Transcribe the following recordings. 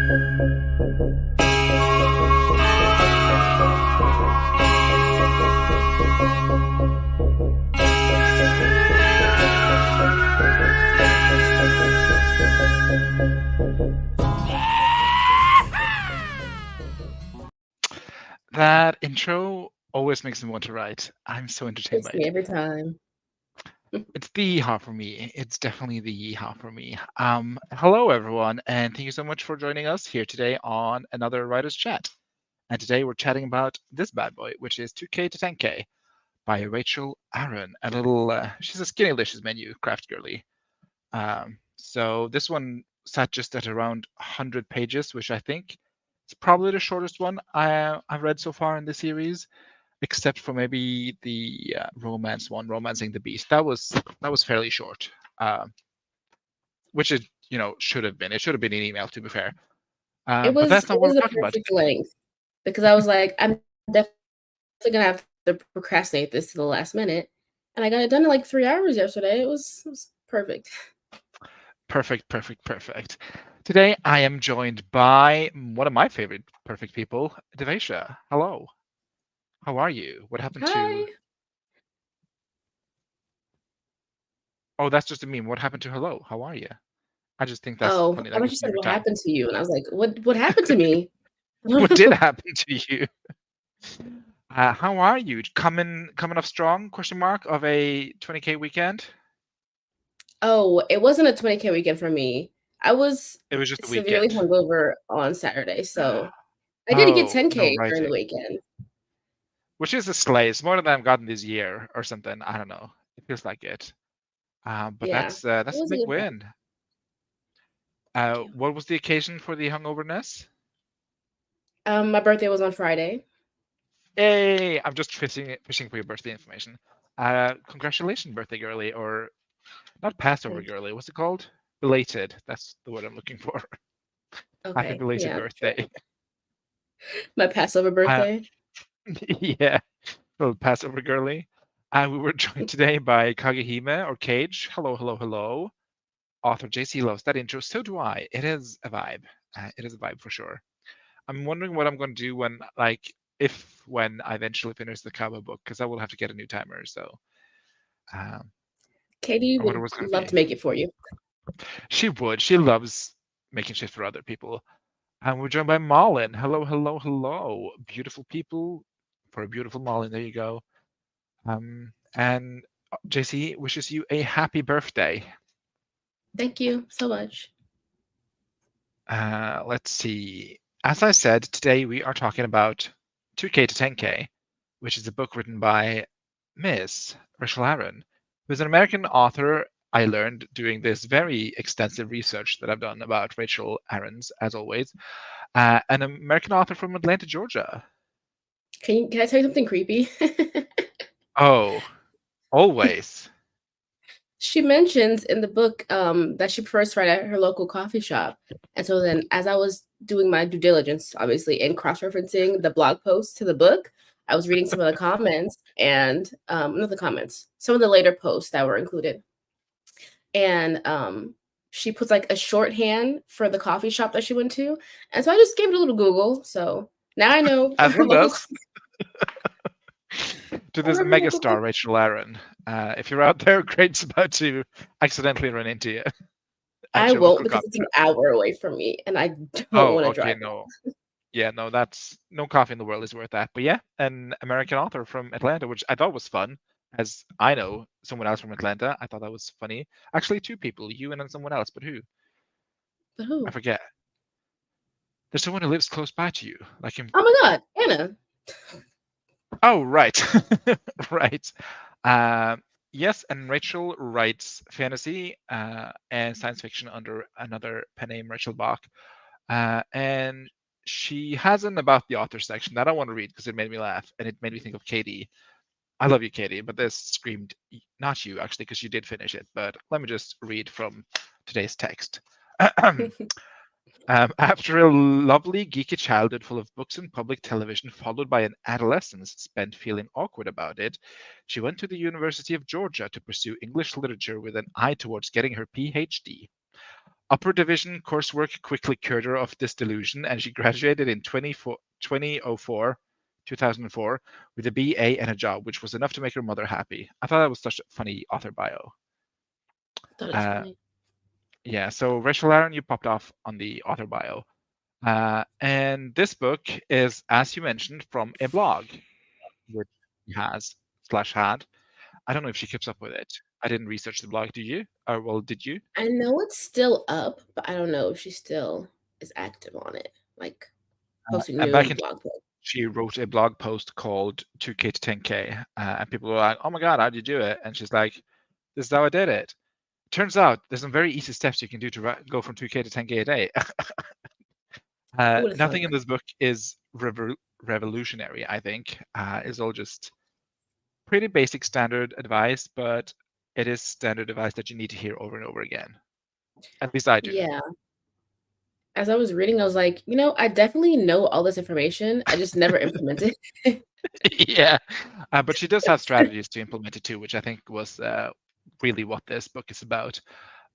That intro always makes me want to write. I'm so entertained It's by me it. every time. It's the yeehaw for me. It's definitely the yeehaw for me. Hello everyone, and thank you so much for joining us here today on another Writer's Chat. And today we're chatting about this bad boy, which is 2K to 10K by Rachel Aaron. A little, she's a skinny licious menu craft girly. So this one sat just at around 100 pages, which I think is probably the shortest one I've read so far in the series, except for maybe the romance one, Romancing the Beast. That was fairly short, which it should have been. It should have been an email, to be fair. But that's not what we're the talking about perfect today. length because I was like, I'm definitely gonna have to procrastinate this to the last minute, and I got it done in like 3 hours yesterday. It was perfect. Perfect. Today I am joined by one of my favorite perfect people, Devesha. Hello. How are you? What happened to? Hi. Oh, that's just a meme. What happened to hello? How are you? I just think that's Oh, funny. I That thought gives you me said every what time. happened to you, and I was like, what happened to me? What did happen to you? How are you? Coming up strong? Question mark of a 20K weekend. Oh, it wasn't a 20K weekend for me. I was It was just a severely weekend. hungover on Saturday, so I did get Oh, no 10K during the writing. weekend. Which is a slay. It's more than I've gotten this year or something. I don't know. It feels like it. But Yeah, that's it a was a big good time. win. Thank you. What was the occasion for the hungoverness? My birthday was on Friday. Hey, I'm just fishing for your birthday information. Congratulations, birthday girly, or not Passover Thank you. girly. What's it called? Belated. That's the word I'm looking for. Happy Okay, belated yeah, sure. birthday. My Passover Uh, birthday. yeah, little Passover girly. We were joined today by Kagehime or Cage. Hello. Author JC loves that intro. So do I. It is a vibe. It is a vibe for sure. I'm wondering what I'm going to do when I eventually finish the Kaba book, because I will have to get a new timer. So um, Katie I wonder would what's going to love be. to make it for you. She would. She loves making shit for other people. And we're joined by Malin. Hello. Beautiful people for a beautiful Malin. There you go. And JC wishes you a happy birthday. Thank you so much. Let's see. As I said, today we are talking about 2K to 10K, which is a book written by Miss Rachel Aaron, who's an American author. I learned doing this very extensive research that I've done about Rachel Aaron's, as always, an American author from Atlanta, Georgia. Can I tell you something creepy? Oh, always. She mentions in the book that she prefers to write at her local coffee shop. And so then, as I was doing my due diligence, obviously, and cross-referencing the blog post to the book, I was reading some of the comments and not the comments, some of the later posts that were included. And she puts like a shorthand for the coffee shop that she went to. And so I just gave it a little Google. So now I know As her one local does. coffee. To this megastar, Rachel Aaron. If you're out there, Craig's about to accidentally run into you at I your won't local because coffee it's an shop. hour away from me and I don't Oh, want to okay, drive. no. Yeah, no, that's no coffee in the world is worth that. But yeah, an American author from Atlanta, which I thought was fun, as I know someone else from Atlanta. I thought that was funny. Actually, two people, you and then someone else, but who? But I who? forget. There's someone who lives close by to you, like in. Oh my God, Anna. Oh, right, right. Yes, and Rachel writes fantasy and science fiction under another pen name, Rachel Bach. And she has an about the author section that I want to read because it made me laugh and it made me think of Katie. I love you, Katie, but this screamed not you actually because you did finish it. But let me just read from today's text. After a lovely geeky childhood full of books and public television, followed by an adolescence spent feeling awkward about it, she went to the University of Georgia to pursue English literature with an eye towards getting her PhD. Upper division coursework quickly cured her of this delusion, and she graduated in 2004, 2004 with a BA and a job, which was enough to make her mother happy. I thought that was such a funny author bio. Thought it's Uh, funny. yeah, so Rachel Aaron, you popped off on the author bio. And this book is, as you mentioned, from a blog, which she has slash had. I don't know if she keeps up with it. I didn't research the blog. Did you? Or well, did you? I know it's still up, but I don't know if she still is active on it, like posting And back new in blog posts. she wrote a blog post called 2K to 10K, and people were like, "Oh my god, how'd you do it?" And she's like, "This is how I did it." Turns out there's some very easy steps you can do to go from 2K to 10K a day. Who would have Nothing thunk? in this book is revolutionary. I think it's all just pretty basic standard advice, but it is standard advice that you need to hear over and over again. At least I do. Yeah. As I was reading, I was like, I definitely know all this information. I just never implemented it. Yeah, but she does have strategies to implement it too, which I think was really what this book is about.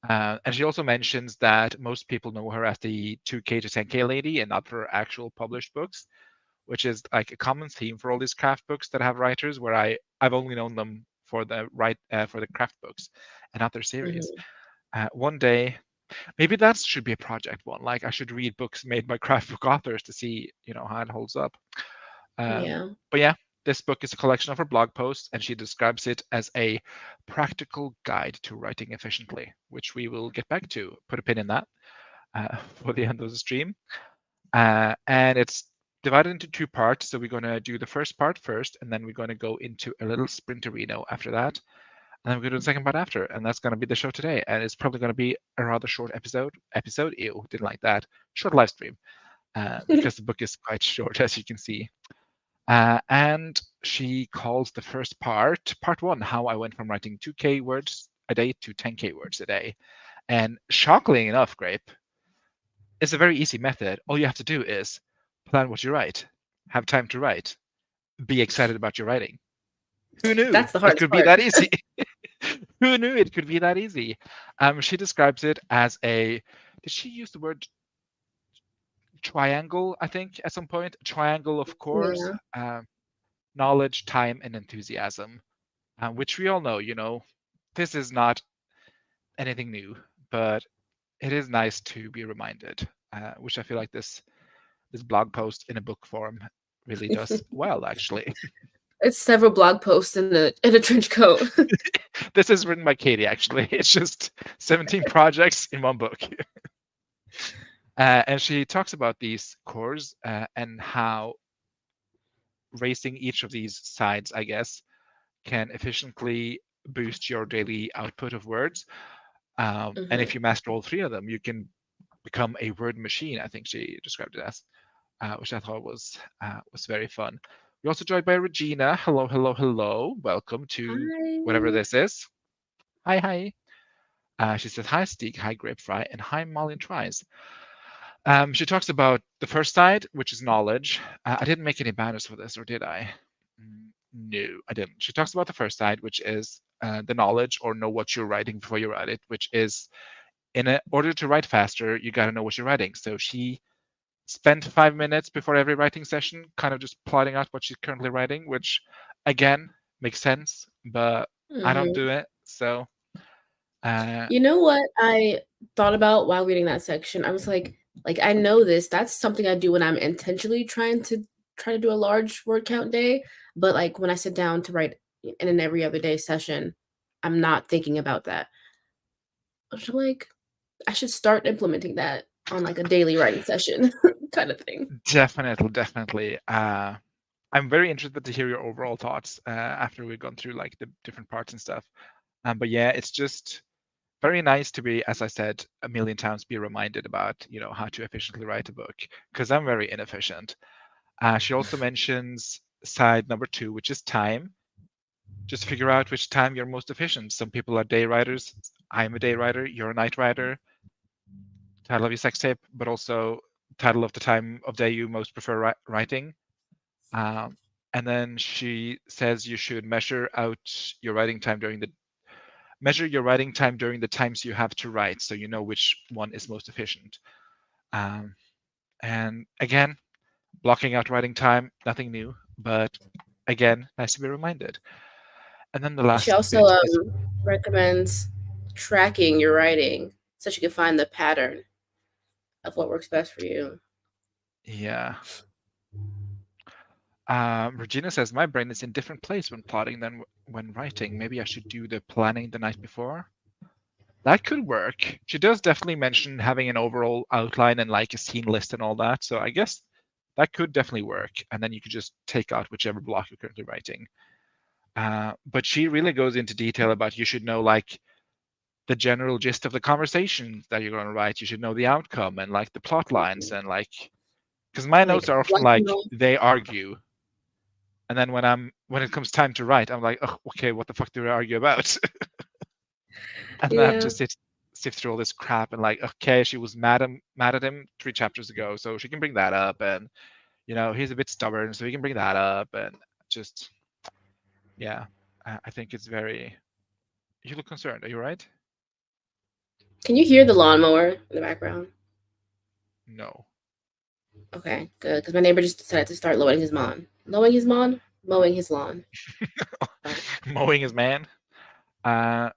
And she also mentions that most people know her as the 2K to 10K lady and not for actual published books, which is like a common theme for all these craft books that have writers, where I've only known them for the for the craft books and not their series. Mhm. One day, maybe that should be a project one. Like I should read books made by craft book authors to see, how it holds up. Yeah. But yeah, this book is a collection of her blog posts, and she describes it as a practical guide to writing efficiently, which we will get back to. Put a pin in that for the end of the stream. And it's divided into two parts. So we're going to do the first part first, and then we're going to go into a little sprinterino after that. And then we're going to do the second part after. And that's going to be the show today. And it's probably going to be a rather short episode. Ew, didn't like that. Short live stream. Because the book is quite short, as you can see. And she calls the first part one, how I went from writing 2K words a day to 10K words a day. And shockingly enough, Grape, it's a very easy method. All you have to do is plan what you write, have time to write, be excited about your writing. Who knew That's the it hardest could be part. that easy? Who knew it could be that easy? She describes it as a. Did she use the word triangle? I think at some point, triangle of cores, Yeah. knowledge, time, and enthusiasm, which we all know. This is not anything new, but it is nice to be reminded, which I feel like this blog post in a book form really does well, actually. It's several blog posts in a trench coat. This is written by Katie, actually. It's just 17 projects in one book. And she talks about these cores and how racing each of these sides, I guess, can efficiently boost your daily output of words. And Hmm. if you master all three of them, you can become a word machine, I think she described it as, which I thought was very fun. We're also joined by Regina. Hello, hello, hello. Welcome to whatever Hi. this is. Hi, hi. She says, hi, Steak, hi, Grapefry, and hi, Malin Tries. She talks about the first side, which is knowledge. I didn't make any banners for this, or did I? No, I didn't. She talks about the first side, which is the knowledge or know what you're writing before you write it, which is in order to write faster, you got to know what you're writing. So she spent 5 minutes before every writing session, kind of just plotting out what she's currently writing, which again makes sense, but I don't Hmm. do it. So You know what I thought about while reading that section? I was like I know this. That's something I do when I'm intentionally try to do a large word count day. But like when I sit down to write in an every other day session, I'm not thinking about that. I'm like, I should start implementing that on like a daily writing session kind of thing. definitely, definitely. I'm very interested to hear your overall thoughts after we've gone through like the different parts and stuff. But yeah, it's just very nice to be, as I said a million times, be reminded about how to efficiently write a book because I'm very inefficient. She also mentions side number two, which is time. Just figure out which time you're most efficient. Some people are day writers. I'm a day writer. You're a night writer. Title of your sex tape, but also title of the time of day you most prefer writing. Um, and then she says you should measure out your writing time during the measure your writing time during the times you have to write, so you know which one is most efficient. Um, and again, blocking out writing time, nothing new, but again, nice to be reminded. And then the She last also bit is, recommends tracking your writing so she can find the pattern of what works best for you. yeah. Regina says, my brain is in different place when plotting than when writing. Maybe I should do the planning the night before. That could work. She does definitely mention having an overall outline and like a scene list and all that. So I guess that could definitely work. And then you could just take out whichever block you're currently writing. But she really goes into detail about you should know like the general gist of the conversation that you're going to write. You should know the outcome and like the plot lines and like, because my Like notes are often what like you know. they argue, and then when it comes time to write, I'm like, oh, okay, what the fuck do we argue about? And then I have Yeah. to sift through all this crap and like, okay, she was mad at him 3 chapters ago, so she can bring that up, and he's a bit stubborn, so he can bring that up, and just yeah, I think it's very. You look concerned. Are you right? Can you hear the lawnmower in the background? No. Okay, good. Because my neighbor just decided to start mowing his lawn. Mowing his lawn? Mowing his lawn. Sorry. Mowing his man.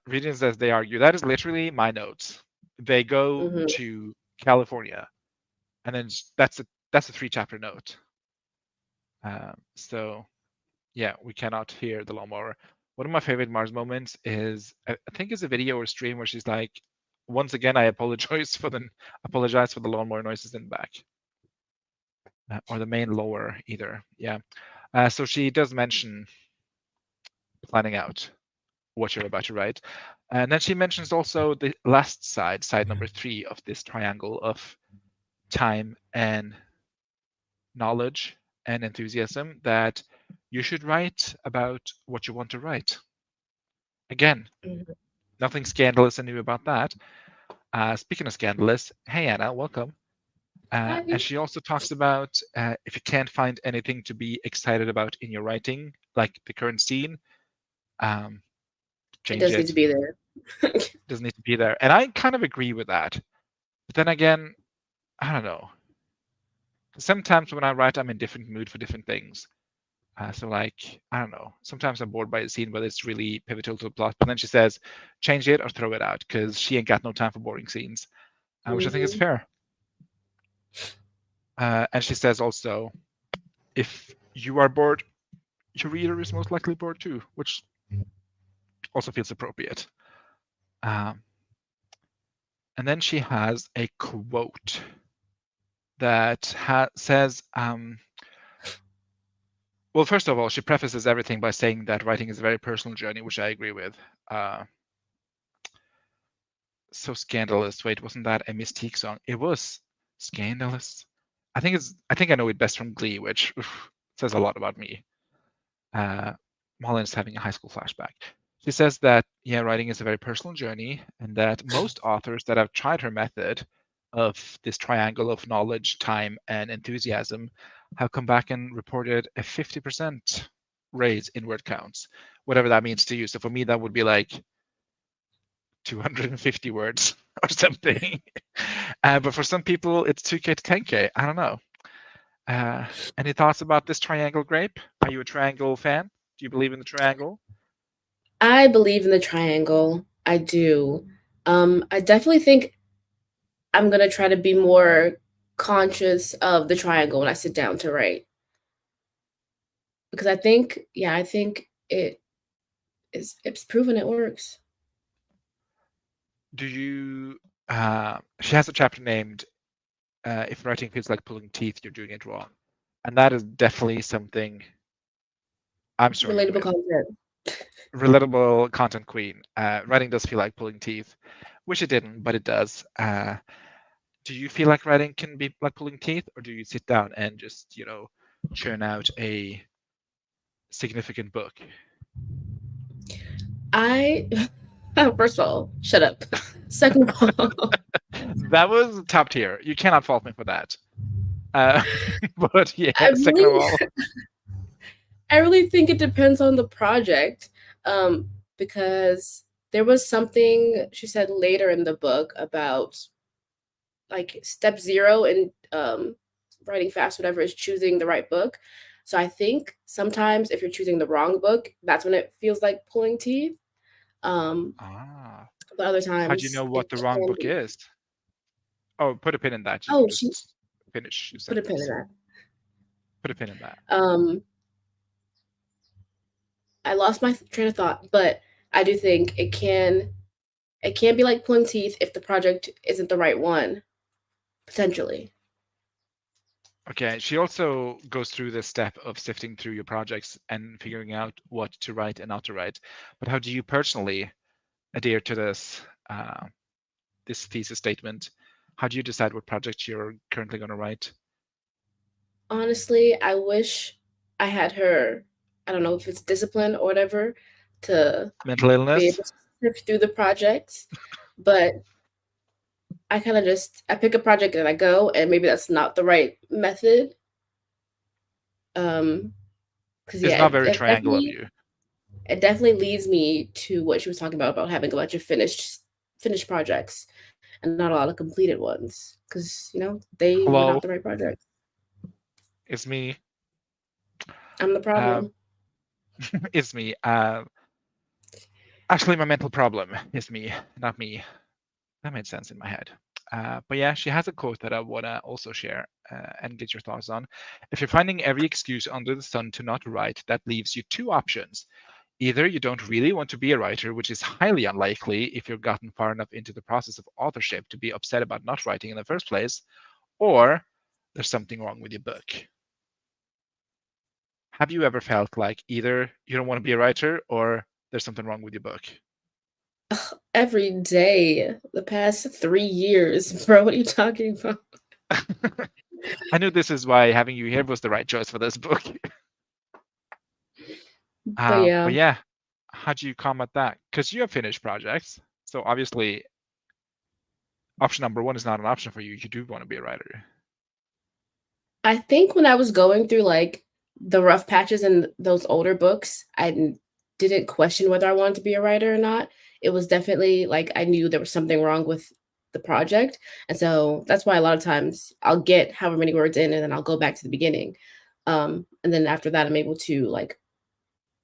Reading says they argue. That is literally my notes. They go Mm-hmm. to California, and then that's a 3 chapter note. So yeah, we cannot hear the lawnmower. One of my favorite Mars moments is I think it's a video or stream where she's like, "Once again, I apologize for the lawnmower noises in the back, or the main lower either." Yeah. So she does mention planning out what you're about to write, and then she mentions also the last side number 3 of this triangle of time and knowledge and enthusiasm, that you should write about what you want to write. Again, Mm-hmm. nothing scandalous and new about that. Speaking of scandalous, hey Anna, welcome. And Hi. she also talks about if you can't find anything to be excited about in your writing, like the current scene, um, It change does need to it. be there. Doesn't need to be there. And I kind of agree with that. But then again, I don't know. Sometimes when I write, I'm in different mood for different things. So like, I don't know. Sometimes I'm bored by a scene, but it's really pivotal to the plot. But then she says, change it or throw it out, because she ain't got no time for boring scenes, which I think is Mm-hmm. fair. And she says also, if you are bored, your reader is most likely bored too, which also feels appropriate. Um, and then she has a quote that says, well, first of all, she prefaces everything by saying that writing is a very personal journey, which I agree with. So scandalous. Wait, wasn't that a Mystique song? It was scandalous. I think I know it best from Glee, which says a lot about me. Malin's having a high school flashback. She says that yeah, writing is a very personal journey, and that most authors that have tried her method of this triangle of knowledge, time, and enthusiasm have come back and reported a 50% raise in word counts, whatever that means to you. So for me, that would be like 250 words or something. But for some people, it's 2K to 10K. I don't know. Uh, any thoughts about this triangle grape? Are you a triangle fan? Do you believe in the triangle? I believe in the triangle. I do. I definitely think I'm gonna try to be more conscious of the triangle when I sit down to write. Because I think, yeah, I think it's proven it works. Do you? She has a chapter named "If Writing Feels Like Pulling Teeth, You're Doing It Wrong," and that is definitely something I'm struggling Relatable with. content. Relatable content queen. Writing does feel like pulling teeth, which it didn't, but it does. Do you feel like writing can be like pulling teeth, or do you sit down and just churn out a significant book? I first of all, shut up. Second of all, That was top tier. You cannot fault me for that. Uh, but yeah, I second of really all, I really think it depends on the project. Because there was something she said later in the book about like step zero in writing fast, whatever, is choosing the right book. So I think sometimes if you're choosing the wrong book, that's when it feels like pulling teeth. Um, Ah, but other how do you times know what it the wrong can book be. is? Oh, put a pin in that. You can Oh, she just finish your put a pin in sentence. that. Put a pin in that. I lost my train of thought, but I do think it can be like pulling teeth if the project isn't the right one, potentially. Okay, she also goes through the step of sifting through your projects and figuring out what to write and not to write. But how do you personally adhere to this thesis statement? How do you decide what project you're currently going to write? Honestly, I wish I had her, I don't know if it's discipline or whatever, to Mental be illness able to sift through the projects. But I kind of just I pick a project and I go, and maybe that's not the right method. Because is yeah, not very triangle of you. it definitely leads me to what she was talking about having a bunch of finished projects and not a lot of completed ones because they were not Hello, the right project. it's me. I'm the Uh, problem. it's me. Actually, my mental problem is me, not me. That made sense in my head. But yeah, she has a quote that I want to also share and get your thoughts on. If you're finding every excuse under the sun to not write, that leaves you two options. Either you don't really want to be a writer, which is highly unlikely if you've gotten far enough into the process of authorship to be upset about not writing in the first place, or there's something wrong with your book. Have you ever felt like either you don't want to be a writer or there's something wrong with your book? Every day, the past 3 years, bro. What are you talking about? I knew this is why having you here was the right choice for this book. But But yeah, yeah, how do you combat that? Because you have finished projects. So obviously, option number one is not an option for you. You do want to be a writer. I think when I was going through like the rough patches in those older books, didn't question whether I wanted to be a writer or not. It was definitely like I knew there was something wrong with the project. And so that's why a lot of times I'll get however many words in and then I'll go back to the beginning. And then after that, I'm able to like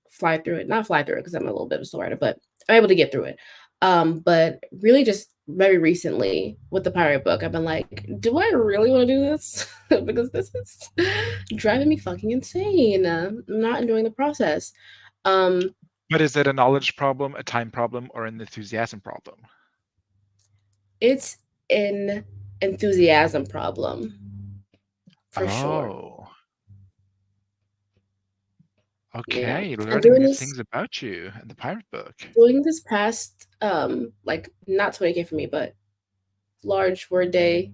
fly through it. Not fly through it because I'm a little bit of a slow writer, but I'm able to get through it. But really just very recently with the pirate book, I've been like, do I really want to do this? Because this is driving me fucking insane. I'm not enjoying the process. Um, But is it a knowledge problem, a time problem, or an enthusiasm problem? it's an enthusiasm problem for sure. Oh, Yeah. okay. And Learning new things about you in the pirate book. doing this past like not 20K for me, but large word day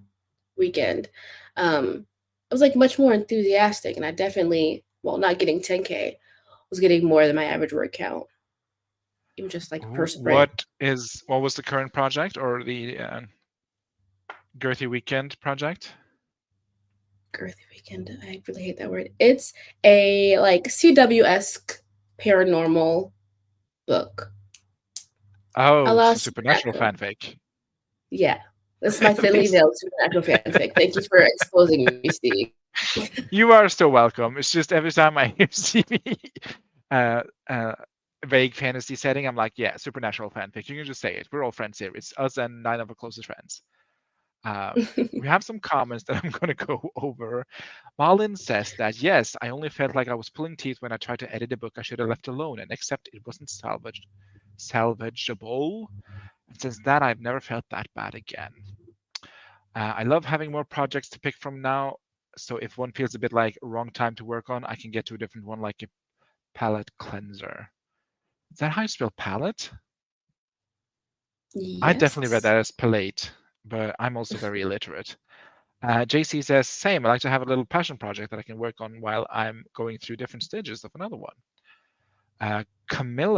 weekend, I was like much more enthusiastic, and I definitely, well, not getting 10K, was getting more than my average word count, even just like per sprint. What was the current project or the girthy weekend project? Girthy weekend. I really hate that word. It's a like CW esque paranormal book. Oh, so Alas, supernatural supernatural. fanfic. Yeah, this is my thinly This veiled supernatural fanfic. Thank you for exposing me, Steve. You are still welcome. It's just every time I hear CV uh, uh, vague fantasy setting, I'm like, yeah, supernatural fanfic. You can just say it. We're all friends here. It's us and 9 of our closest friends. We have some comments that I'm going to go over. Malin says that, yes, I only felt like I was pulling teeth when I tried to edit a book I should have left alone and accept it wasn't salvageable. And since that, I've never felt that bad again. I love having more projects to pick from now. So if one feels a bit like wrong time to work on, I can get to a different one like a palette cleanser. Is that how you spell palette? I definitely read Yes. that as palette, but I'm also very illiterate. JC says, same. I like to have a little passion project that I can work on while I'm going through different stages of another one. Camille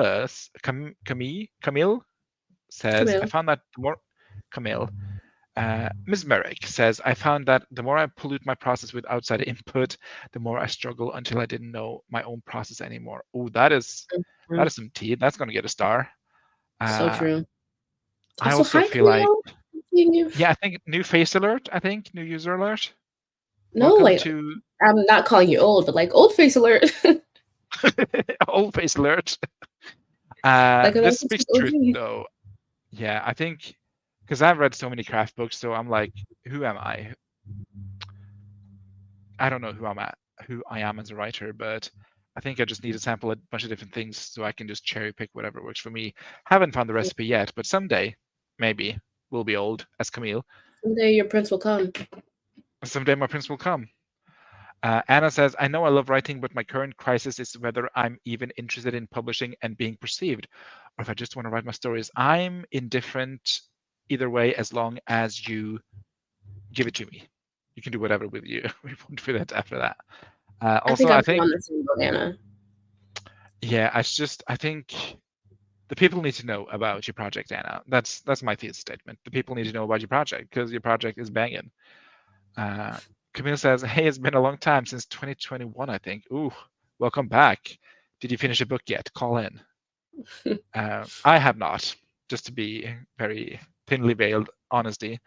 says, I Camille. found that the more Camille Ms. Merrick says, I found that the more I pollute my process with outside input, the more I struggle until I didn't know my own process anymore. Oh, that is Mhm. some tea. That's going to get a star. So Uh, true. I Also, also hi, feel like, Camille. Seeing you. yeah, I think new face alert. I think new user alert. No, Welcome like to I'm not calling you old, but like old face alert. old face alert. Like an This speaks autistic the truth, OG. though. Yeah, I think because I've read so many craft books, so I'm like, who am I? I don't know who I am as a writer, but I think I just need to sample a bunch of different things so I can just cherry pick whatever works for me. Haven't found the recipe yet, but someday, maybe, we'll be old as Camille. Someday your prince will come. Someday my prince will come. Anna says, I know I love writing, but my current crisis is whether I'm even interested in publishing and being perceived, or if I just want to write my stories. I'm indifferent either way as long as you give it to me. You can do whatever with you. We won't do that after that. I think Also, I I'm think, on the same boat, Anna. yeah, I think the people need to know about your project, Anna. That's my thesis statement. The people need to know about your project because your project is banging. Uh, Camille says, "Hey, it's been a long time since 2021, I think. Ooh, welcome back. Did you finish a book yet? Call in." I have not, just to be very thinly veiled honesty.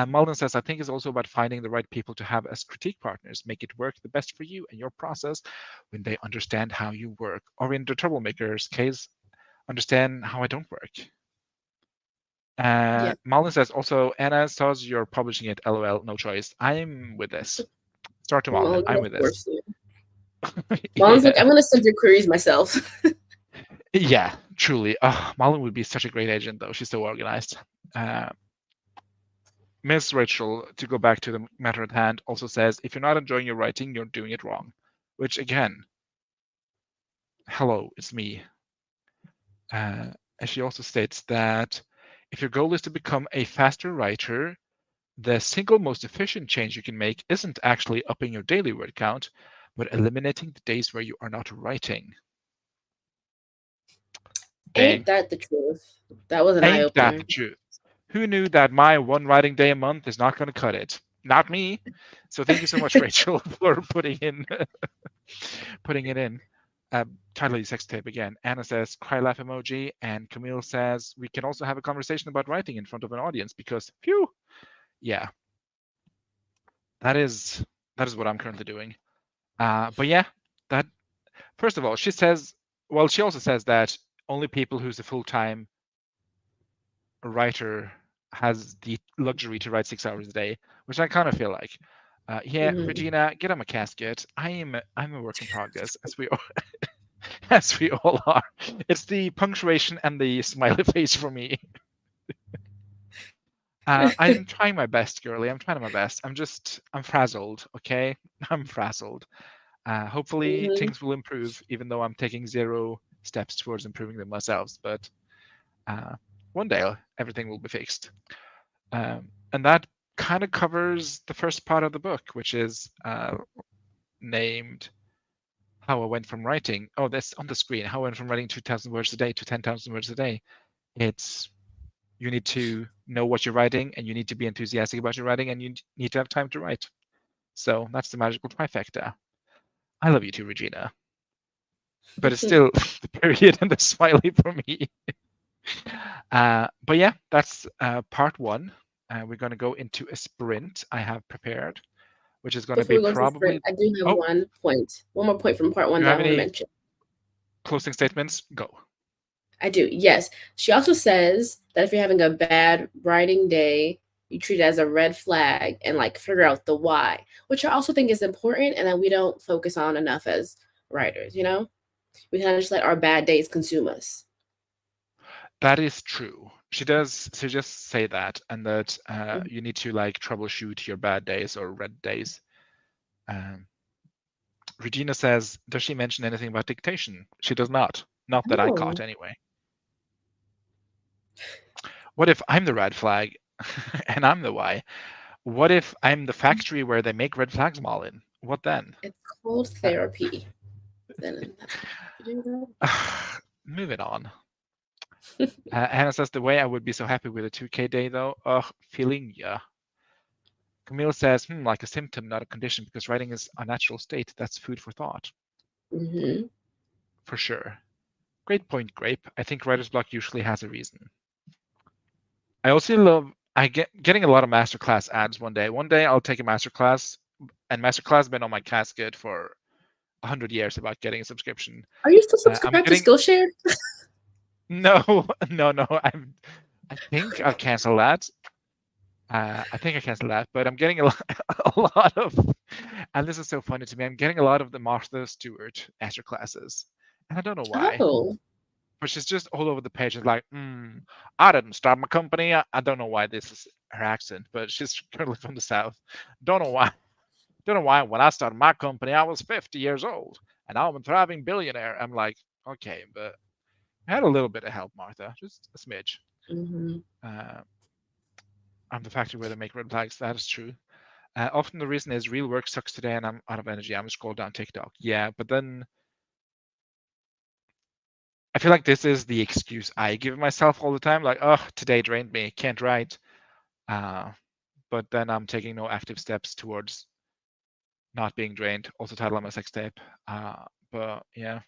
Malin says, I think it's also about finding the right people to have as critique partners, make it work the best for you and your process when they understand how you work, or in the troublemaker's case, understand how I don't work. Yeah. Malin says, also, Anna says you're publishing it, lol, no choice. I'm with this. Start to Well, Malin, I'm I'm gonna with this. force you. Mom's like, Yeah, I'm gonna send your queries myself. yeah, truly. Malin would be such a great agent, though. She's so organized. Uh, Miss Rachel, to go back to the matter at hand, also says, if you're not enjoying your writing, you're doing it wrong. Which, again, hello, it's me. And she also states that if your goal is to become a faster writer, the single most efficient change you can make isn't actually upping your daily word count, but eliminating the days where you are not writing. Ain't Dang, that the truth? That was an eye ain't that opener. the truth? Who knew that my one writing day a month is not going to cut it? Not me. So thank you so much, Rachel, for putting it in. Title sex tape again. Anna says cry laugh emoji, and Camille says we can also have a conversation about writing in front of an audience because phew, yeah, that is what I'm currently doing. But yeah, that first of all, she says, well, she also says that only people who's a full-time writer has the luxury to write 6 hours a day, which I kind of feel like. Yeah, Hmm. Regina, get on my casket. I'm a work in progress, as we all, as we all are. It's the punctuation and the smiley face for me. I'm trying my best, girly. I'm trying my best. I'm frazzled. Okay, I'm frazzled. Hopefully Hmm. things will improve, even though I'm taking zero steps towards improving them myself. But one day everything will be fixed. And that kind of covers the first part of the book, which is named "How I Went from Writing." Oh, that's on the screen. How I went from writing 2,000 words a day to 10,000 words a day. It's you need to know what you're writing, and you need to be enthusiastic about your writing, and you need to have time to write. So that's the magical trifecta. I love you too, Regina. But it's still the period and the smiley for me. But yeah, that's part one. We're going to go into a sprint I have prepared, which is going to Before be we go into sprint, probably. I do have Oh, one more point from part one you that I have want to any mention. closing statements? Go. I do, yes. She also says that if you're having a bad writing day, you treat it as a red flag and like figure out the why, which I also think is important and that we don't focus on enough as writers, you know? We kind of just let our bad days consume us. That is true. She does just say that, and that Mhm. you need to like troubleshoot your bad days or red days. Um, Regina says, does she mention anything about dictation? She does not. Not that I caught, Oh, anyway. What if I'm the red flag and I'm the why? What if I'm the factory where they make red flags, Malin? What then? it's called Uh, therapy. Then that's what you do. moving on. Hannah says, the way I would be so happy with a 2K day, though, ugh, feeling yeah. Camille says, like a symptom, not a condition, because writing is a natural state. That's food for thought, Hmm. for sure. Great point, Grape. I think writer's block usually has a reason. I also love getting a lot of masterclass ads one day. One day I'll take a masterclass, and masterclass has been on my casket for 100 years about getting a subscription. Are you still I'm subscribed to getting Skillshare? no, no. I think I've canceled that. I think I canceled that, but I'm getting a lot of, and this is so funny to me. I'm getting a lot of the Martha Stewart masterclasses, and I don't know why. Oh. But she's just all over the page. It's like, I didn't start my company. I don't know why this is her accent, but she's currently from the South. Don't know why. Don't know why. When I started my company, I was 50 years old, and now I'm a thriving billionaire. I'm like, okay, but I had a little bit of help, Martha, just a smidge. Mm-hmm. Uh, I'm the factory where they make red flags. That is true. Often the reason is real work sucks today and I'm out of energy. I'm gonna scroll down TikTok. Yeah, but then I feel like this is the excuse I give myself all the time. Like, oh, today drained me. Can't write. Uh, but then I'm taking no active steps towards not being drained. Also title on my sex tape. But yeah.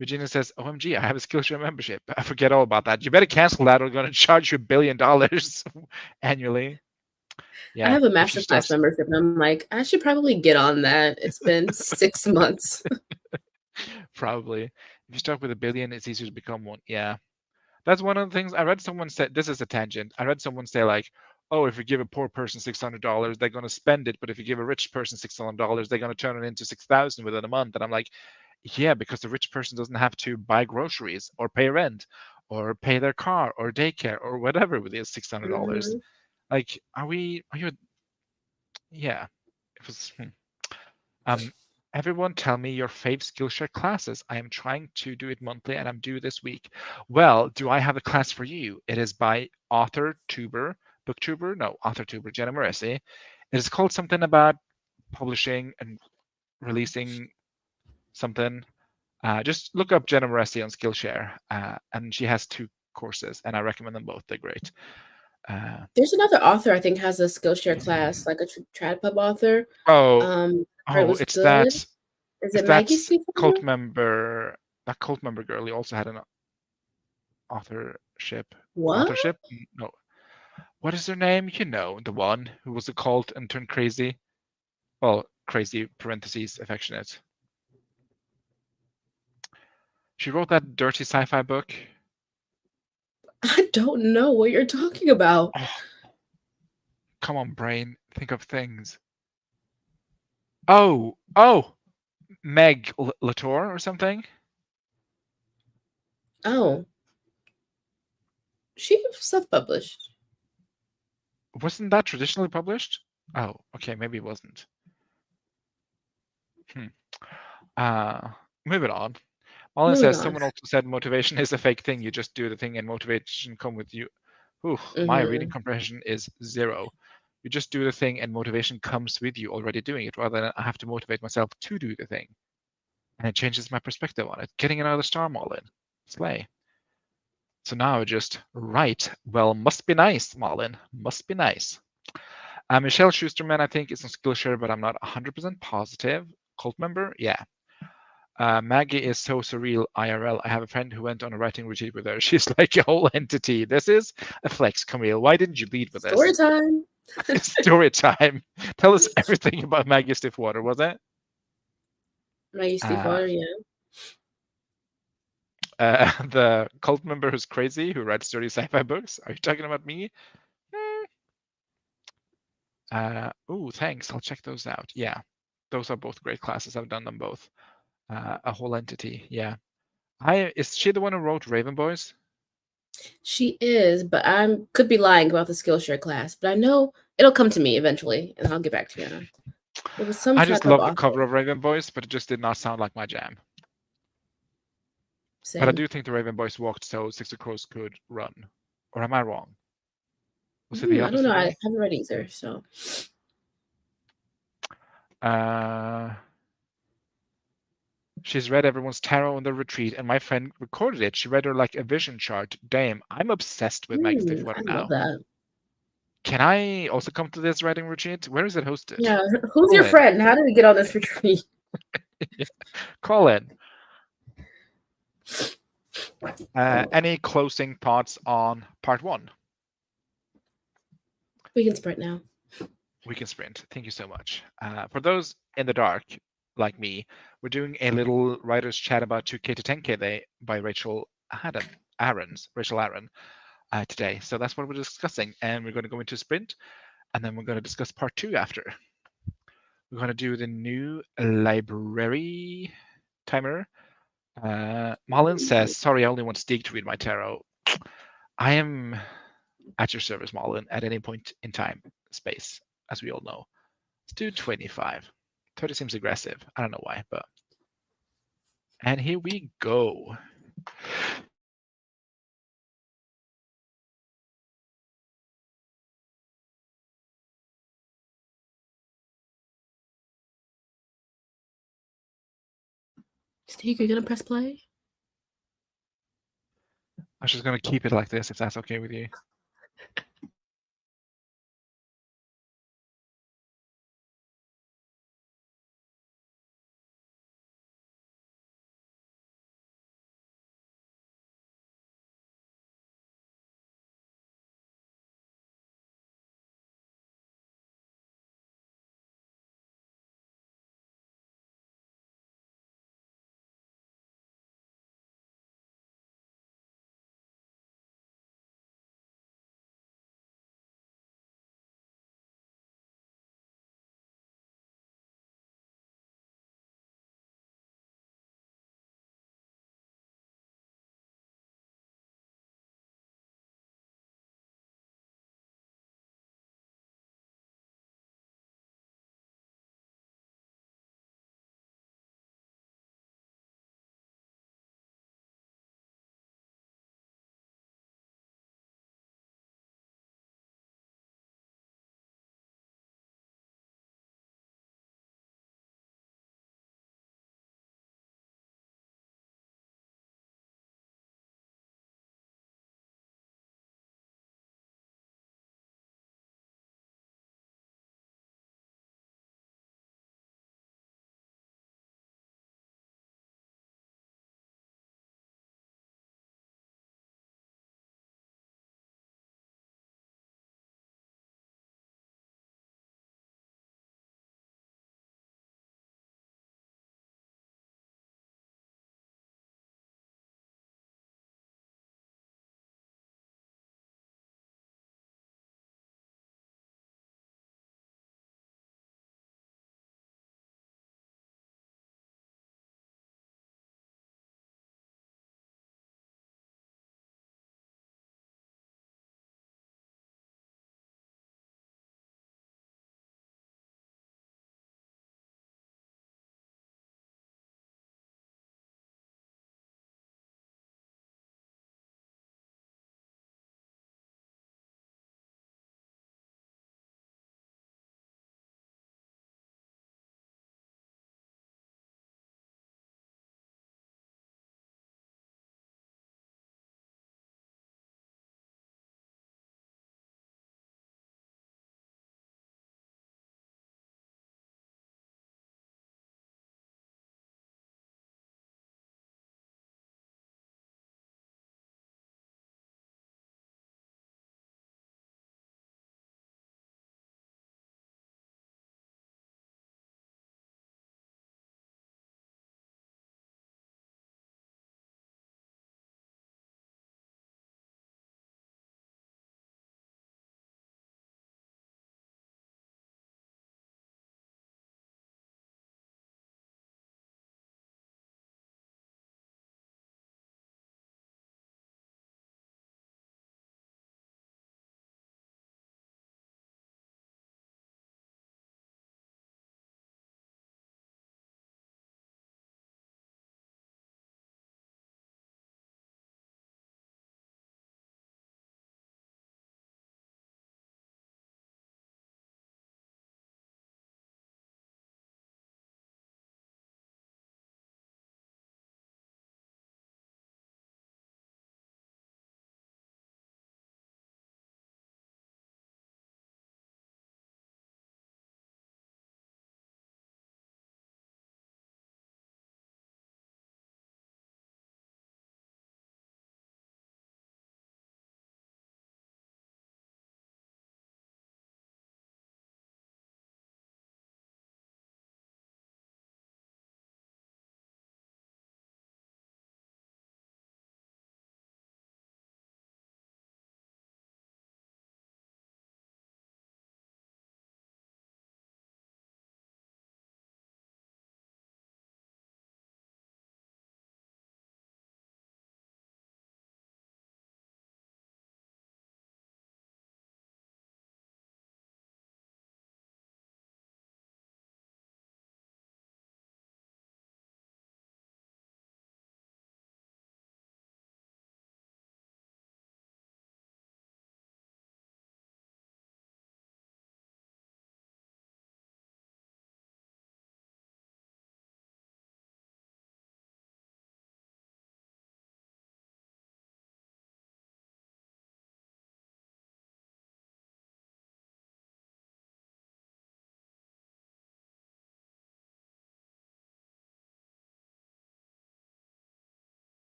Virginia says, OMG, I have a Skillshare membership. I forget all about that. You better cancel that or they're going to charge you $1 billion annually. I Yeah, have a if you start, masterclass membership, and I'm like, I should probably get on that. It's been 6 months. probably. If you start with $1 billion, it's easier to become one. Yeah. That's one of the things I read someone say. This is a tangent. I read someone say, like, oh, if you give a poor person $600, they're going to spend it. But if you give a rich person $600, they're going to turn it into 6,000 within a month. And I'm like, yeah, because the rich person doesn't have to buy groceries or pay rent or pay their car or daycare or whatever with his $600. Mm-hmm. Like, are you, yeah, it was, um, everyone tell me your fave Skillshare classes. I am trying to do it monthly and I'm due this week. Well, do I have a class for you? It is by author tuber, Jenna Moresi. It is called something about publishing and releasing something. Just look up Jenna Moresi on Skillshare, and she has 2 courses, and I recommend them both. They're great. There's another author I think has a Skillshare class, like a trad pub author. Oh, I heard it was it's good. Is it Maggie that's Stefano? cult member. That cult member girl. He also had an authorship. What? Authorship? No. What is her name? You know, the one who was a cult and turned crazy. Well, crazy parentheses affectionate. She wrote that dirty sci-fi book. I don't know what you're talking about. Oh, come on, brain. Think of things. Oh, Meg Latour or something. Oh, she self-published. Wasn't that traditionally published? Oh, okay, maybe it wasn't. Moving on. Malin Moving says on. someone also said motivation is a fake thing. You just do the thing and motivation come with you. Ooh, my reading Mm-hmm. comprehension is 0. You just do the thing and motivation comes with you already doing it rather than I have to motivate myself to do the thing. And it changes my perspective on it. Getting another star, Malin. Slay. So now I just write. Well, must be nice, Malin. Must be nice. Michelle Schusterman, I think, is on Skillshare, but I'm not 100% positive. Cult member? Yeah. Maggie is so surreal IRL. I have a friend who went on a writing retreat with her. She's like a whole entity. This is a flex, Camille. Why didn't you lead with Story this? time. Story time. Tell us everything about Maggie Stiffwater, was it? Maggie Uh, Stefano, yeah. the cult member who's crazy, who writes dirty sci-fi books. Are you talking about me? Oh, thanks. I'll check those out. Yeah, those are both great classes. I've done them both. A whole entity. Yeah. Is she the one who wrote Raven Boys? She is, but I could be lying about the Skillshare class. But I know it'll come to me eventually, and I'll get back to you. It was some I trad just pub love the author. cover of Raven Boys, but it just did not sound like my jam. But I Same. do think the Raven Boys walked so Six of Crows could run. Or am I wrong? Was it the I don't know. opposite I way? haven't read either, so. She's read everyone's tarot on the retreat, and my friend recorded it. She read her like a vision chart. Damn, I'm obsessed with Mike I Stiffwater love now. that. Can I also come to this writing retreat? Where is it hosted? Yeah, who's Call your in. friend? How did we get on this retreat? Call in. Any closing thoughts on part one? We can sprint now. We can sprint. Thank you so much. For those in the dark, like me, we're doing a little writer's chat about 2K to 10K Day by Rachel Aaron today. So that's what we're discussing. And we're going to go into sprint, and then we're going to discuss part two after. We're going to do the new library timer. Malin says, sorry, I only want Stig to read my tarot. I am at your service, Malin, at any point in time, space, as we all know. Let's do 25. 30 seems aggressive. I don't know why, but. And here we go. Steve, you're gonna press play? I'm just going to keep it like this, if that's okay with you.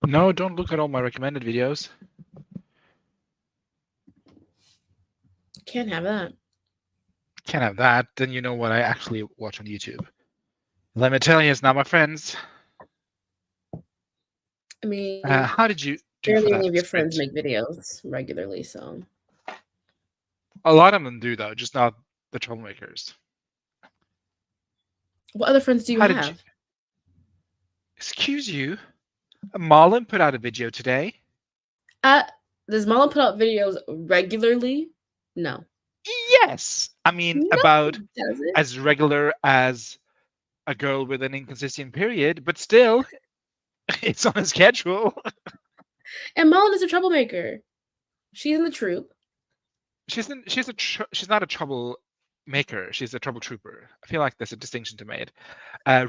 No, don't look at all my recommended videos. Can't have that. Can't have that. Then you know what I actually watch on YouTube. Let me tell you, it's not my friends. I mean, How did you do for barely that any of your friends split? make videos regularly, so A lot of them do, though, just not the troublemakers. what other friends do you How did you? have? Excuse you? Malin put out a video today. Uh, does Malin put out videos regularly? No. Yes, I mean No, about he doesn't. as regular as a girl with an inconsistent period, but still, it's on a schedule. And Malin is a troublemaker. She's in the troop. She's not a trouble maker. She's a trouble trooper. I feel like there's a distinction to made.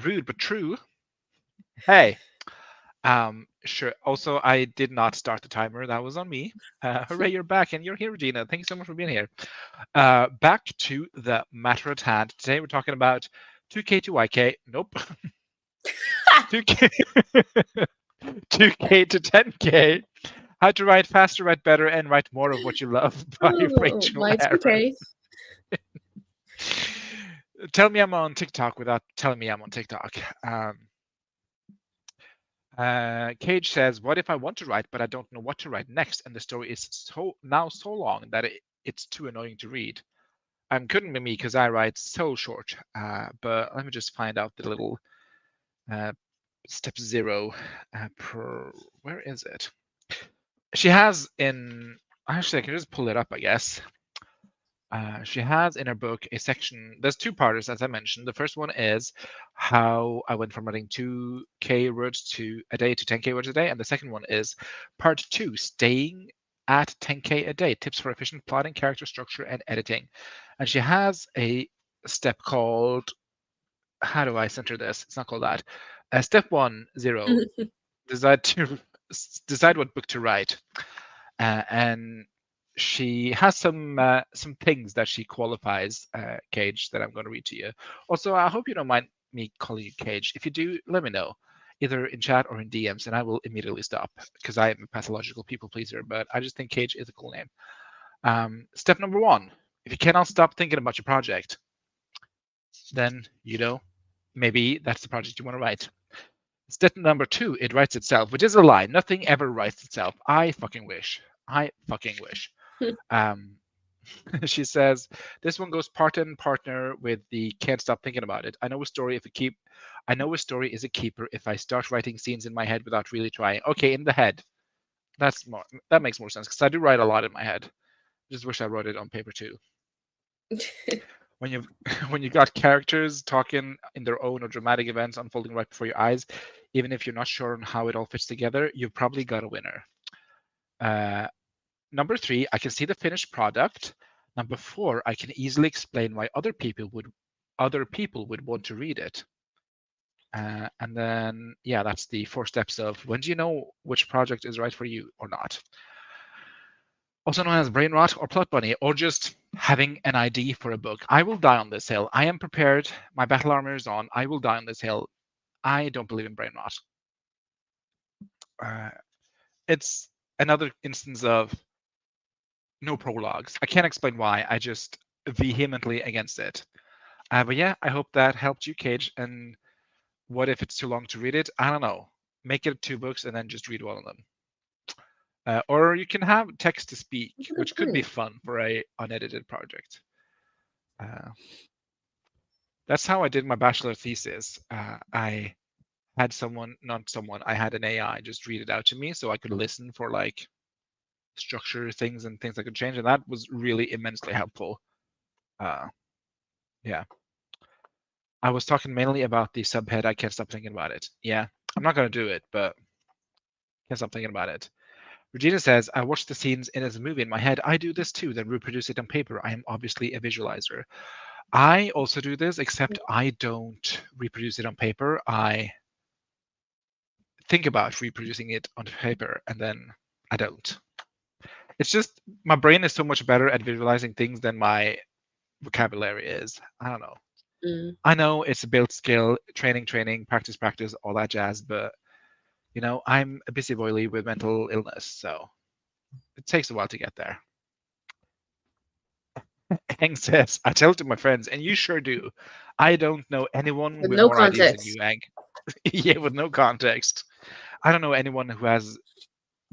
Rude but true. Hey, sure. Also, I did not start the timer. That was on me. Hooray, you're back and you're here, Regina. Thank you so much for being here. Back to the matter at hand. Today we're talking about 2K to YK. Nope. 2K 2K to 10K. How to write faster, write better, and write more of what you love by Oh, Rachel my Aaron. 2K. Tell me I'm on TikTok without telling me I'm on TikTok. Cage says, "What if I want to write, but I don't know what to write next, and the story is so long that it's too annoying to read." Couldn't be me because I write so short. But let me just find out the little uh, step zero. Where is it? She has in actually I can just pull it up, I guess. She has in her book a section. There's two parts, as I mentioned. The first one is how I went from writing 2K words to a day to 10K words a day, and the second one is part two, staying at 10K a day, tips for efficient plotting, character structure, and editing. And she has a step called, how do I center this? It's not called that. Step 1, 0, decide to decide what book to write, and she has some things that she qualifies, Cage, that I'm going to read to you. Also, I hope you don't mind me calling you Cage. If you do, let me know, either in chat or in DMs, and I will immediately stop because I am a pathological people pleaser. But I just think Cage is a cool name. Step number 1: if you cannot stop thinking about your project, then maybe that's the project you want to write. Step number 2: it writes itself, which is a lie. Nothing ever writes itself. I fucking wish. I fucking wish. Um, she says this one goes part and partner with the can't stop thinking about it. I know a story is a keeper if I start writing scenes in my head without really trying. Okay, in the head. That makes more sense because I do write a lot in my head. Just wish I wrote it on paper too. When you when you got characters talking in their own or dramatic events unfolding right before your eyes, even if you're not sure on how it all fits together, you've probably got a winner. Number 3, I can see the finished product. Number 4, I can easily explain why other people would want to read it. And then, yeah, that's the 4 steps of when do you know which project is right for you or not. Also known as brain rot or plot bunny, or just having an idea for a book. I will die on this hill. I am prepared. My battle armor is on. I will die on this hill. I don't believe in brain rot. It's another instance of no prologues. I can't explain why. I just vehemently against it. But yeah, I hope that helped you, Cage. And what if it's too long to read it? I don't know. Make it 2 books and then just read one of them. Or you can have text to speak, That's a good which could be point. fun for a unedited project. Uh, that's how I did my bachelor thesis. I had I had an AI just read it out to me so I could listen for like structure things and things I could change, and that was really immensely helpful. Uh, yeah. I was talking mainly about the subhead. I can't stop thinking about it. Yeah, I'm not gonna do it, but can't stop thinking about it. Regina says, I watch the scenes in as a movie in my head. I do this too, then reproduce it on paper. I am obviously a visualizer. I also do this, except I don't reproduce it on paper. I think about reproducing it on paper and then I don't. It's just my brain is so much better at visualizing things than my vocabulary is. I don't know. Mm. I know it's a built skill, training, practice, all that jazz, but I'm a busy boy with mental illness, so it takes a while to get there. Ang says, I tell it to my friends, and you sure do. I don't know anyone With with no more ideas than you, context. Ang. Yeah, with no context. I don't know anyone who has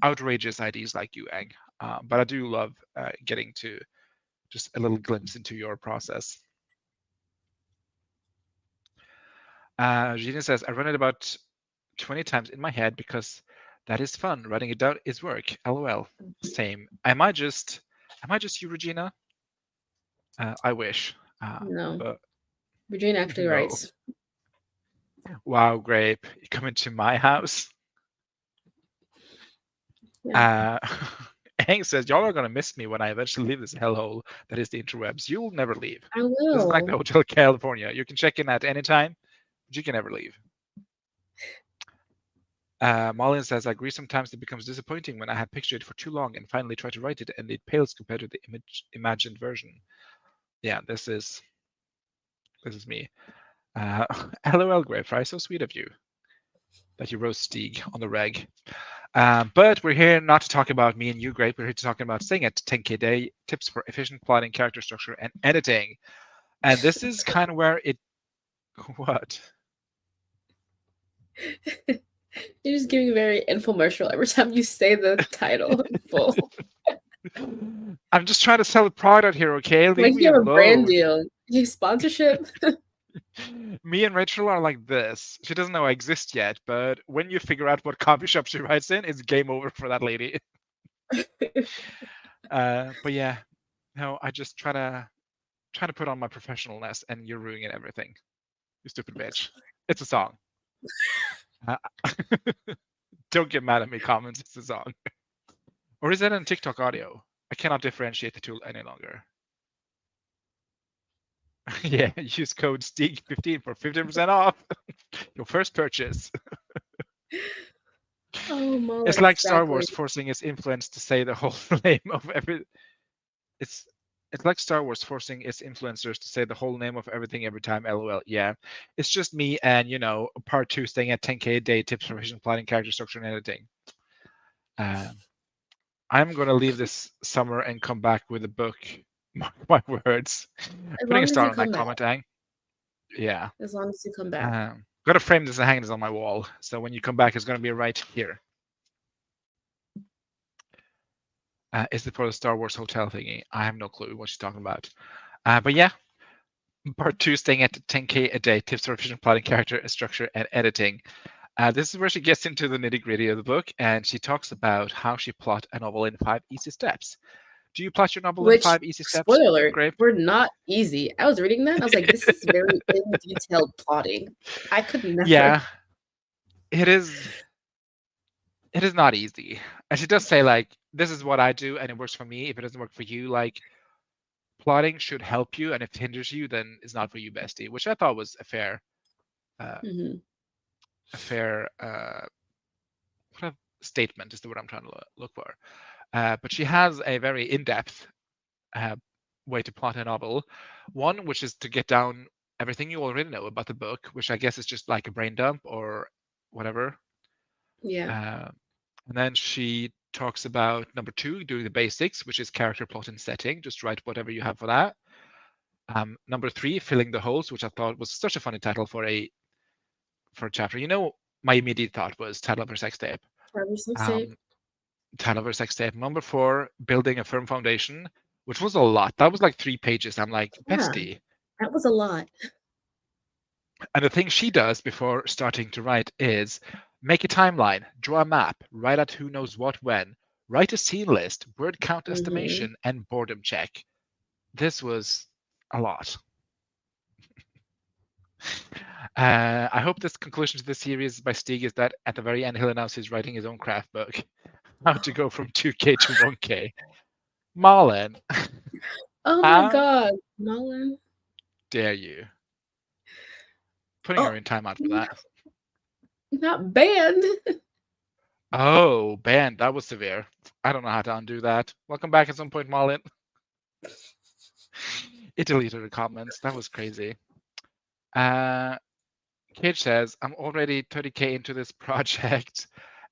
outrageous ideas like you, Ang. But I do love getting to just a little glimpse into your process. Gina says, I run it about 20 times in my head because that is fun. Writing it down is work. LOL. Same. Am I just you, Regina? I wish. No. But Regina actually no. writes. Wow, Grape. You come into my house. Yeah. Hank says, y'all are going to miss me when I eventually leave this hellhole that is the interwebs. You'll never leave. I This is like the will. Hotel California. You can check in at any time, but you can never leave. Malin says, I agree sometimes it becomes disappointing when I have pictured it for too long and finally try to write it and it pales compared to the imagined version. Yeah, this is me. LOL, Greyfry, so sweet of you that you roast Stieg on the reg. But we're here not to talk about me and you, Grape. We're here to talk about staying at 10K day, tips for efficient plotting, character structure, and editing. And this is kind of where it. What? You're just giving very infomercial every time you say the title in full. I'm just trying to sell a product here, okay? Leave Like me you have a brand alone. deal. You sponsorship? Me and Rachel are like this. She doesn't know I exist yet, but when you figure out what coffee shop she writes in, it's game over for that lady. But yeah, no, I just try to put on my professionalness, and you're ruining everything. You stupid bitch. It's a song. Uh, don't get mad at me, comments. It's a song. Or is that on TikTok audio? I cannot differentiate the two any longer. Yeah, use code STEAG15 for 15% off your first purchase. Oh, It's Mullen, like Star exactly. Wars forcing its influence to say the whole name of every. It's it's like Star Wars forcing its influencers to say the whole name of everything every time. LOL. Yeah, it's just me and part two staying at 10K a day tips for vision plotting, character structure, and editing. I'm gonna leave this summer and come back with a book. Mark my words. As Putting a long as star you on that come back. comment, Ang. Yeah. As long as you come back. Gotta frame this and hang this on my wall. So when you come back, it's gonna be right here. Is it for the Star Wars hotel thingy? I have no clue what she's talking about. But yeah, part two, staying at 10K a day, tips for efficient plotting, character structure, and editing. This is where she gets into the nitty gritty of the book, and she talks about how she plot a novel in 5 easy steps. Do you plot your novel in Which, 5 easy steps, spoiler alert, Grape? were not easy. I was reading that. I was like, this is very in detailed plotting. I could never. Yeah, it is. It is not easy, and she does say like, "This is what I do, and it works for me. If it doesn't work for you, like, plotting should help you, and if it hinders you, then it's not for you, bestie." Which I thought was uh, Mm-hmm. a fair what statement is the word I'm trying to look for. But she has a very in-depth uh, way to plot a novel. One, which is to get down everything you already know about the book, which I guess is just like a brain dump or whatever. Yeah. Uh, and then she talks about number two, doing the basics, which is character, plot, and setting. Just write whatever you have for that. Number three, filling the holes, which I thought was such a funny title for a chapter. My immediate thought was title of her sex tape. Travis looks tape. Um, Title of her sex tape. Number four, building a firm foundation, which was a lot. That was like 3 pages. I'm like, Yeah, bestie. that was a lot. And the thing she does before starting to write is make a timeline, draw a map, write out who knows what when, write a scene list, word count Mm-hmm. estimation, and boredom check. This was a lot. I hope this conclusion to the series by Stieg is that at the very end he'll announce he's writing his own craft book. How to go from 2K to 1K. Malin, Oh my how God, Mullen. dare you? Putting her Oh, in timeout for that. not banned. Oh, banned. That was severe. I don't know how to undo that. Welcome back at some point, Malin. It deleted the comments. That was crazy. Cage says, I'm already 30K into this project.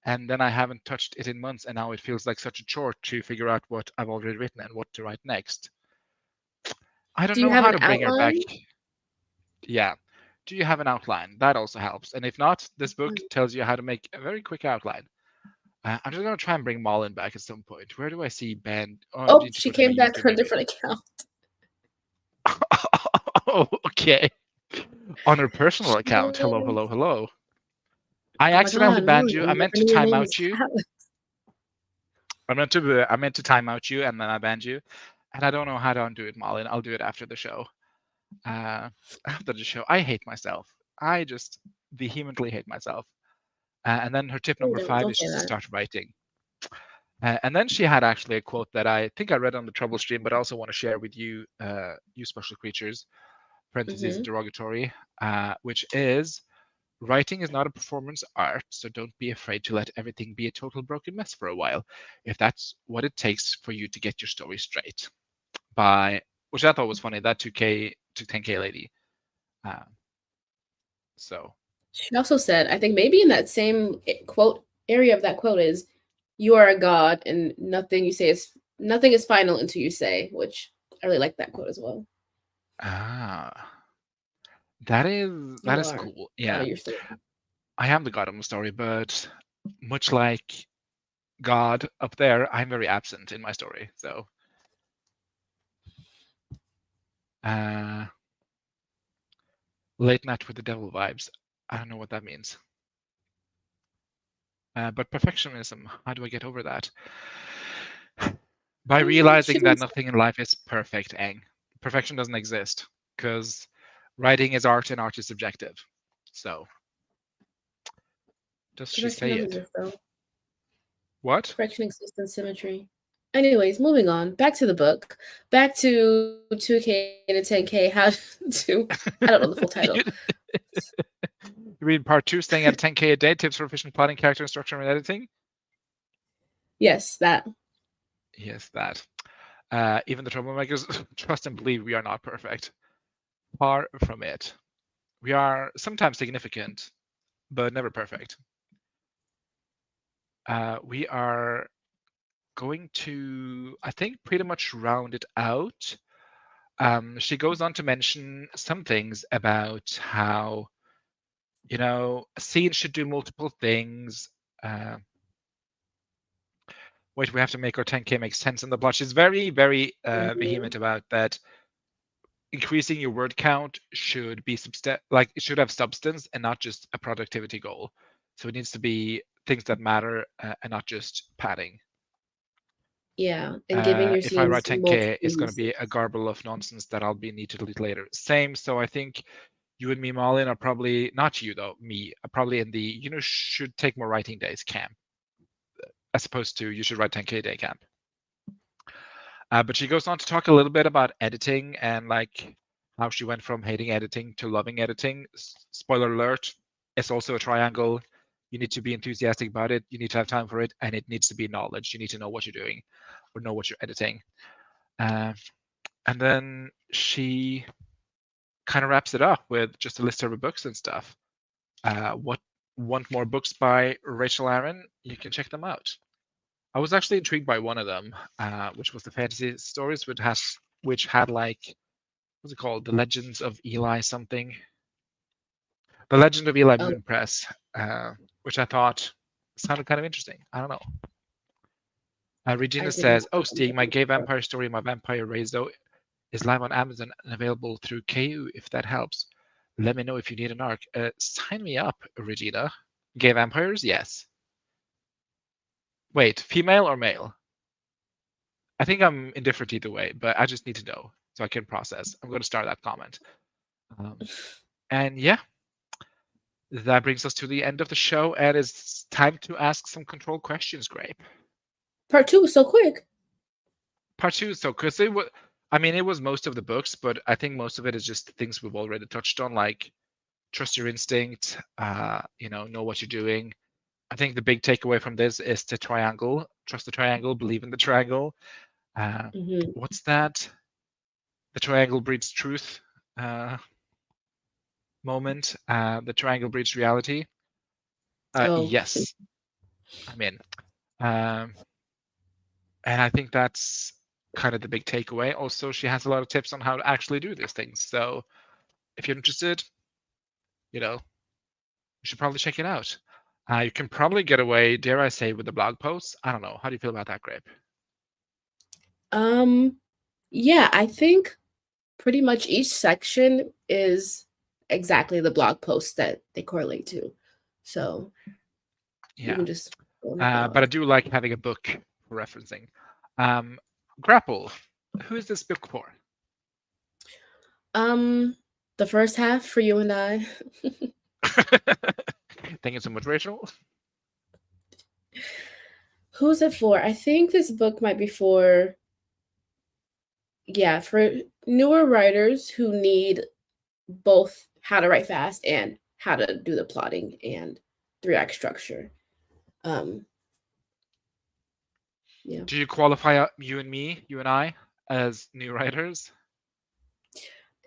and then I haven't touched it in months, and now it feels like such a chore to figure out what I've already written and what to write next. I don't Do you know have how an to bring her back. outline? Yeah. Do you have an outline? That also helps. And if not, this book tells you how to make a very quick outline. I'm just going to try and bring Malin back at some point. Where do I see Ben? Oh, I Oh, need to she go to my came back to a username. different account. Oh, okay. On her personal account. Hello, Yes. hello, hello. I Oh my accidentally God, banned Malin, you. I I never meant to knew your time name out was you. Alex. I meant to time out you, and then I banned you. And I don't know how to undo it, Malin. I'll do it after the show. Uh, After the show, I hate myself. I just vehemently hate myself. And then her tip number five Don't is say just to that. start writing. And then she had actually a quote that I think I read on the Trouble stream, but I also want to share with you, you special creatures, parentheses Hmm. derogatory, which is writing is not a performance art, so don't be afraid to let everything be a total broken mess for a while, if that's what it takes for you to get your story straight. By which I thought was funny, that 2K to 10K lady. Uh, so She also said, I think maybe in that same quote area of that quote is, "You are a god, and nothing is final until you say." Which I really like that quote as well. ah, that You is are cool. god Yeah, of your story. I am the god of my story, but much like God up there, I'm very absent in my story. So, uh, late night with the devil vibes. I don't know what that means. But perfectionism, how do I get over that? By She realizing that didn't say nothing in life is perfect, Eng. Perfection doesn't exist because writing is art and art is subjective. So, does she perfection say doesn't it? exist though. What? Perfection exists in symmetry. Anyways, moving on. Back to the book. Back to 2K to 10K. How to I don't know the full title. You read part two, staying at 10K a day, tips for efficient plotting, character instruction, and editing? Yes, that. Yes, that. Even the troublemakers trust and believe we are not perfect. Far from it. We are sometimes significant, but never perfect. We are going to, I think, pretty much round it out. She goes on to mention some things about how, a scene should do multiple things. Uh, Wait, we have to make our 10K make sense in the plot. She's very, very Mhm. vehement about that. Increasing your word count should be like it should have substance and not just a productivity goal. So it needs to be things that matter and not just padding. Yeah, and giving your If I write scenes 10K, multiple it's going to be a uses. garble of nonsense that I'll be need to delete later. Same. So I think you and me, Malin, are probably not you though. Me, are probably in the should take more writing days camp, as opposed to you should write 10K day camp. But she goes on to talk a little bit about editing and like how she went from hating editing to loving editing. Spoiler alert, it's also a triangle. You need to be enthusiastic about it. You need to have time for it, and it needs to be knowledge. You need to know what you're doing or know what you're editing. Uh, and then she kind of wraps it up with just a list of her books and stuff. What Want more books by Rachel Aaron? You can check them out. I was actually intrigued by one of them, which was the fantasy stories, which had like what's it called, the Legends of Eli something, the Legend of Eli Oh, Moonpress, which I thought sounded kind of interesting. I don't know. I Regina did not. says, "Oh, I'm Stig, my checking gay the book. vampire story, my vampire raised though, is live on Amazon and available through KU. If that helps, let me know if you need an arc. Sign me up, Regina. Gay vampires, yes. Wait, female or male? I think I'm indifferent either way, but I just need to know so I can process. I'm going to start that comment. Um, and yeah, that brings us to the end of the show, and it's time to ask some control questions, Grape. Part two was so quick. Part two, so because I mean, it was most of the books, but I think most of it is just things we've already touched on, like trust your instinct, know what you're doing. I think the big takeaway from this is the triangle. Trust the triangle, believe in the triangle. Uh, Hmm. what's that? The triangle breeds truth uh, moment. The triangle breeds reality. Oh, Yes. I'm in. Um, and I think that's kind of the big takeaway. Also, she has a lot of tips on how to actually do these things. So if you're interested, you should probably check it out. You can probably get away, dare I say, with the blog posts. I don't know. How do you feel about that, Grape? Um, yeah, I think pretty much each section is exactly the blog post that they correlate to. So you Yeah. can just go on her But I blog. do like having a book for referencing. Um, Grapple, who is this book for? Um, the first half for you and I. Thank you so much, Rachel. Who's it for? I think this book might be for, yeah, for newer writers who need both how to write fast and how to do the plotting and three-act structure. Um, yeah. Do you qualify you and I, as new writers?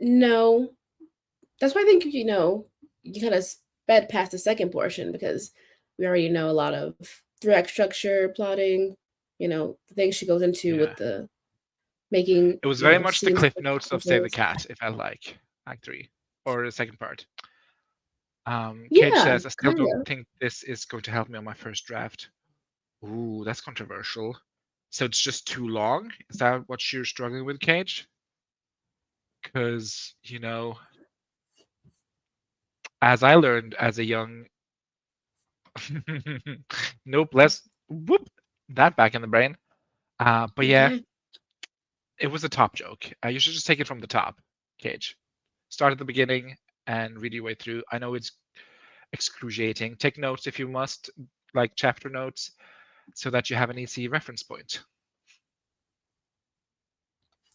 No, that's why I think you kind of sped past the second portion because we already know a lot of three-act structure, plotting, the things she goes into Yeah. with the making, It was very much the scenes. cliff notes of Save the Cat, it felt like, Act 3, or the second part. Cage Yeah, says, I still kind don't of. think this is going to help me on my first draft. Ooh, that's controversial. So it's just too long? Is that what you're struggling with, Cage? Because, as I learned as a young. Nope, let's whoop that back in the brain. But yeah, Okay. it was a top joke. You should just take it from the top, Cage. Start at the beginning and read your way through. I know it's excruciating. Take notes if you must, like chapter notes, so that you have an easy reference point.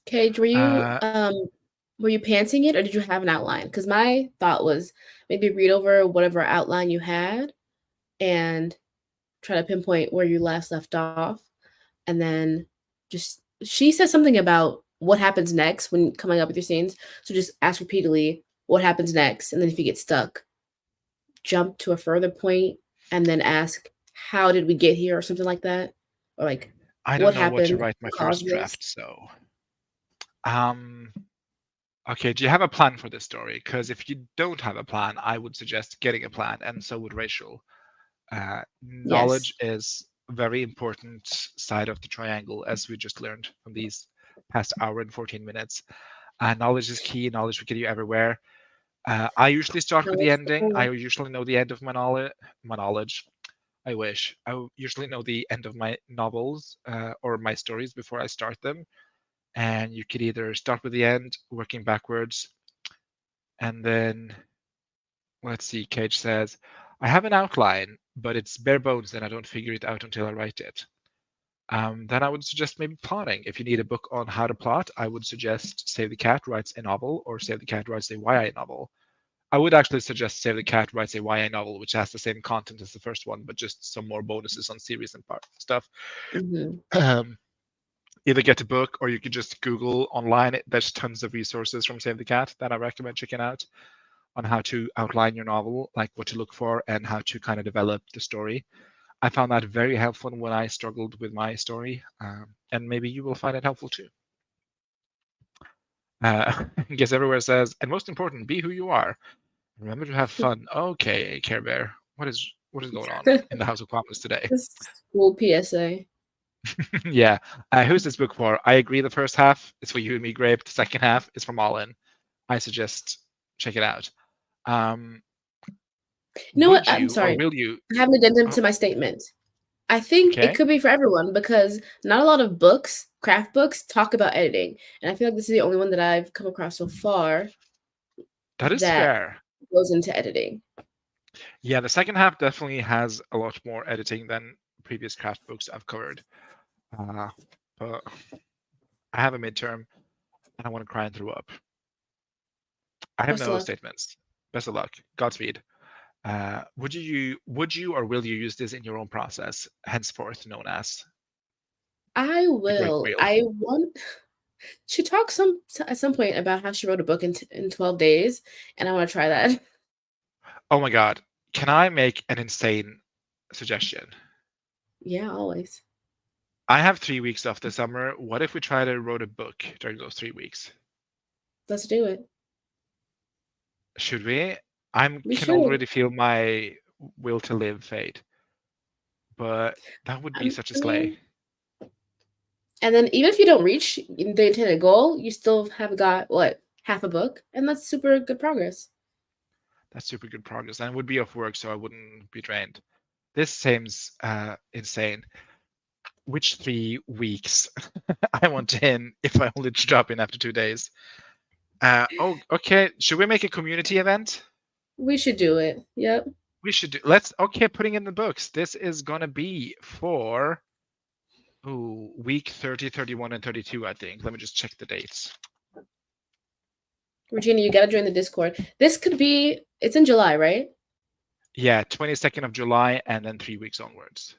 Cage, Uh, were you pantsing it or did you have an outline? Because my thought was maybe read over whatever outline you had and try to pinpoint where you last left off. And then just she says something about what happens next when coming up with your scenes. So just ask repeatedly what happens next. And then if you get stuck, jump to a further point and then ask, how did we get here or something like that? Or like I don't what know what to happened write to my cause first this? draft, so um, okay. Do you have a plan for this story? Because if you don't have a plan, I would suggest getting a plan, and so would Rachel. Knowledge Yes. is a very important side of the triangle, as we just learned from these past hour and 14 minutes. Knowledge is key. Knowledge will get you everywhere. I usually start No, with the it's the ending. I goal. usually know the end of my knowledge. My knowledge. I wish. Usually know the end of my novels or my stories before I start them. And you could either start with the end, working backwards, and then let's see. Cage says, "I have an outline, but it's bare bones, and I don't figure it out until I write it." Then I would suggest maybe plotting. If you need a book on how to plot, I would suggest Save the Cat writes a novel or Save the Cat writes a YA novel. I would actually suggest Save the Cat writes a YA novel, which has the same content as the first one, but just some more bonuses on series and part stuff. Hmm. Um, Either get a book or you could just Google online. There's tons of resources from Save the Cat that I recommend checking out on how to outline your novel, like what to look for and how to kind of develop the story. I found that very helpful when I struggled with my story, and maybe you will find it helpful too. Guess Everywhere says, and most important, be who you are. Remember to have fun. Okay, Care Bear, what is going on in the House of Commons today? This school PSA. Yeah, who's this book for? I agree. The first half is for you and me, Grape. The second half is for Malin. I suggest check it out. Um, You know what? would I'm you or sorry. will you? I have an addendum Oh, to my statement. I think it okay, could be for everyone because not a lot of books, craft books, talk about editing. And I feel like this is the only one that I've come across so far that is that fair. goes into editing. Yeah, the second half definitely has a lot more editing than previous craft books I've covered. Uh, but I have a midterm and I want to cry and throw up. I have Best of no luck. statements. Best of luck. Godspeed. Would you or will you use this in your own process, henceforth known as I the Great will. Wheel? I want. She talked at some point about how she wrote a book in 12 days, and I want to try that. Oh my God. Can I make an insane suggestion? Yeah, always. I have 3 weeks off this summer. What if we try to write a book during those 3 weeks? Let's do it. Should we? I We can should. already feel my will to live fade, but that would be such a I slay. mean, and then even if you don't reach the intended goal, you still have got what, half a book, and that's super good progress. That's super good progress, and it would be off work, so I wouldn't be drained. This seems insane. Which 3 weeks I want in if I only drop in after 2 days? Oh, okay. Should we make a community event? We should do it. Yep. We should do. Let's. Okay, putting in the books. This is gonna be for week 30, 31, and 32. I think. Let me just check the dates. Regina, you got to join the Discord. This could be, it's in July, right? Yeah, 22nd of July, and then 3 weeks onwards.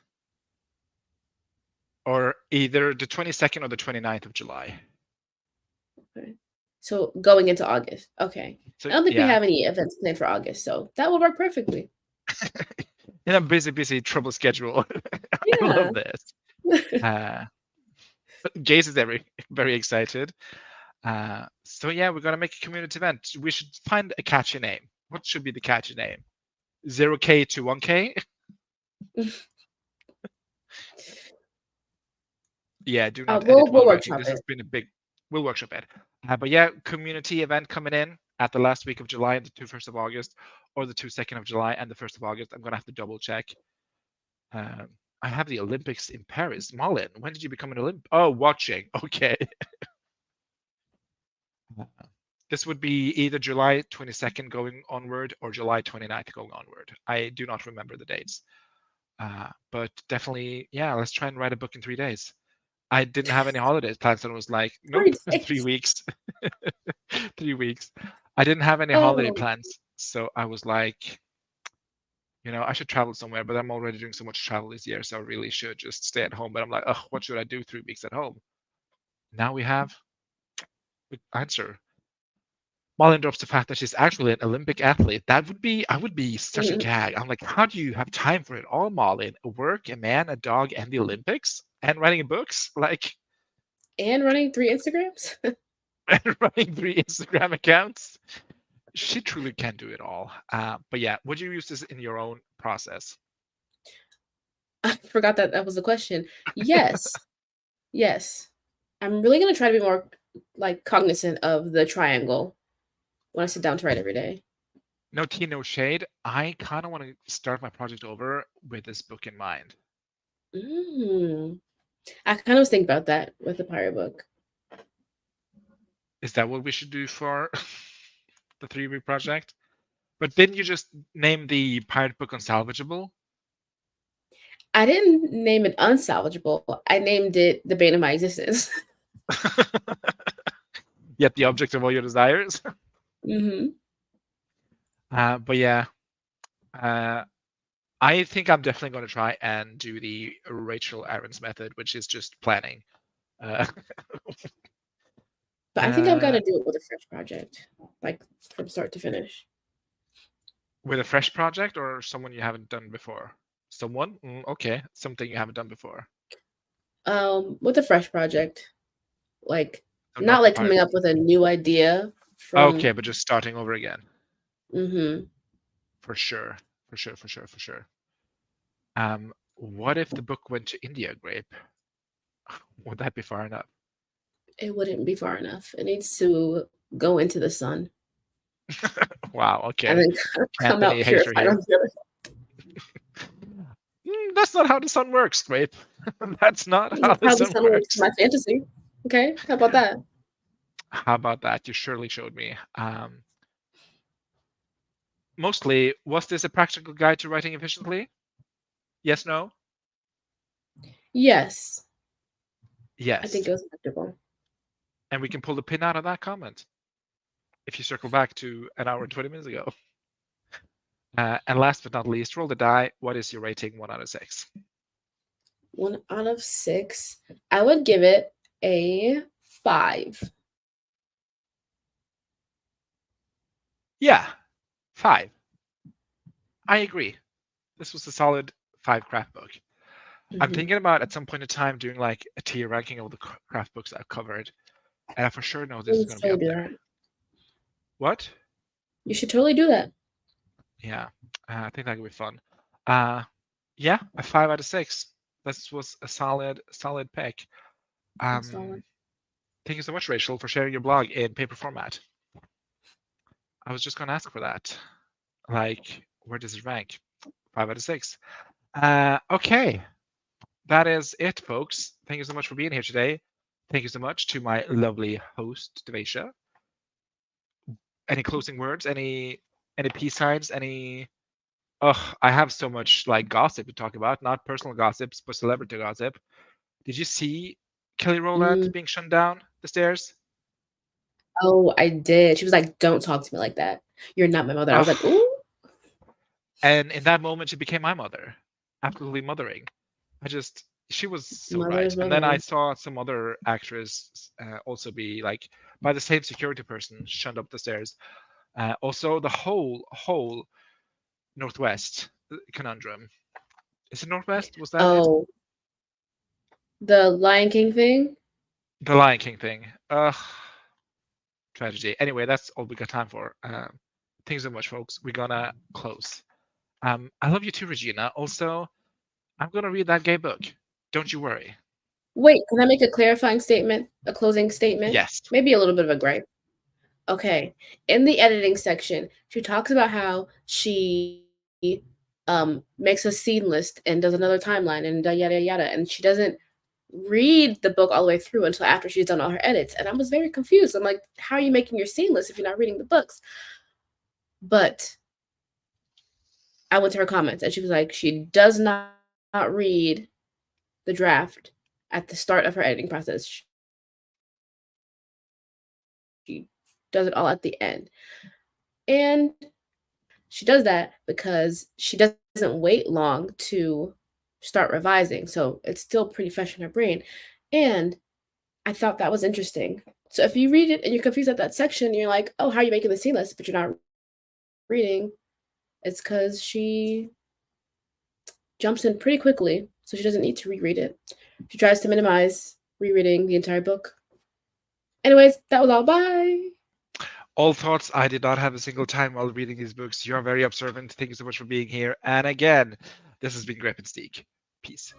Or either the 22nd or the 29th of July. Okay. So going into August. Okay. So I don't think we yeah, have any events planned for August, so that will work perfectly. in a busy trouble schedule. I Yeah. love this. Uh, but Jace is very excited. So yeah, we're gonna make a community event. We should find a catchy name. What should be the catchy name? 0K to 1K? Yeah, do not edit We'll while writing. workshop This has it. been a big. We'll workshop it. But yeah, community event coming in at the last week of July and the 1st of August, or the 2nd of July and the 1st of August. I'm gonna have to double check. Um, I have the Olympics in Paris. Malin, when did you become an Olymp? Oh, watching. Okay. This would be either July 22nd going onward or July 29th going onward. I do not remember the dates. But definitely, yeah, let's try and write a book in 3 days. I didn't have any holidays plans, and was like, nope, 3 3 days. weeks. 3 weeks. I didn't have any holiday Oh, plans, so I was like, I should travel somewhere, but I'm already doing so much travel this year, so I really should just stay at home. But I'm like, oh, what should I do 3 weeks at home? Now we have the answer. Malin drops the fact that she's actually an Olympic athlete. I would be such a mhm. gag. I'm like, how do you have time for it all, Malin? Work, a man, a dog, and the Olympics, and writing books, like, And running 3 Instagrams. and running 3 Instagram accounts. She truly can do it all. But yeah, would you use this in your own process? I forgot that that was the question. Yes. Yes. I'm really gonna try to be more like cognizant of the triangle when I sit down to write every day. No tea, no shade. I kind of want to start my project over with this book in mind. Mm. I kind of was thinking about that with the pirate book. Is that what we should do for the 3 week project? But didn't you just name the pirate book unsalvageable? I didn't name it unsalvageable. I named it the bane of my existence. Yet the object of all your desires. Hmm. But yeah, uh, I think I'm definitely going to try and do the Rachel Aaron's method, which is just planning. Uh, But I think I've got uh, to do it with a fresh project, like from start to finish. with a fresh project or someone you haven't done before? Someone? Okay, something you haven't done before. With a fresh project, like So not not the like pirate coming book. up with a new idea Okay, from. but just starting over again. Hmm. For sure. For sure, for sure, for sure. What if the book went to India, Grape? Would that be far enough? It wouldn't be far enough. It needs to go into the sun Wow, and okay. then come out Anthony hater purified on here. the other. That's not how the sun works, Grape. That's not how That's the how the sun sun works in works. my fantasy. Okay, how about that? How about that? You surely showed me. Mostly, was this a practical guide to writing efficiently? Yes, no? Yes, I think Yes. it was comfortable. And we can pull the pin out of that comment if you circle back to an hour and 20 minutes ago. And last but not least, roll the die. What is your rating? 1 out of 6. 1 out of 6. I would give it a 5. Yeah, 5. I agree. This was a solid 5 craft book. I'm Mhm. thinking about at some point in time doing like a tier ranking of the craft books I've covered, and I for sure know this You is going should to be totally up do there. that. What? You should totally do that. Yeah, I think that could be fun. Uh, yeah, a 5 out of 6. This was a solid pick. That's solid. Um, Thank you so much, Rachel, for sharing your blog in paper format. I was just going to ask for that. Like, where does it rank? 5 out of 6. Okay, that is it, folks. Thank you so much for being here today. Thank you so much to my lovely host, Devesha. Any closing words? Any peace signs? Any? Oh, I have so much like gossip to talk about. Not personal gossips, but celebrity gossip. Did you see Kelly Rowland Mm. being shut down the stairs? Oh, I did. She was like, "Don't talk to me like that. You're not my mother." I was like, Oh, "Ooh, and in that moment, she became my mother. Absolutely mothering. She was so mother right. is And then I mothering." saw some other actress also be like by the same security person shunned up the stairs. Also, the whole Northwest conundrum. Is it Northwest? Was that it? Oh, the Lion King thing? The Lion King thing. Ugh, tragedy. Anyway, that's all we got time for. Thanks so much, folks. We're gonna close. I love you too, Regina. Also, I'm gonna read that gay book. Don't you worry. Wait, can I make a clarifying statement? A closing statement? Yes. Maybe a little bit of a gripe. Okay. In the editing section, she talks about how she makes a scene list and does another timeline and yada yada yada, and she doesn't read the book all the way through until after she's done all her edits. And I was very confused. I'm like, how are you making your scene list if you're not reading the books? But I went to her comments and she was like, she does not read the draft at the start of her editing process. She does it all at the end. And she does that because she doesn't wait long to start revising. So it's still pretty fresh in her brain. And I thought that was interesting. So if you read it and you're confused at that section, you're like, oh, how are you making the scene list, but you're not reading? It's because she jumps in pretty quickly, so she doesn't need to reread it. She tries to minimize rereading the entire book. Anyways, that was all. Bye. All thoughts. I did not have a single time while reading these books. You are very observant. Thank you so much for being here. And again, this has been Grep and Steak. Peace.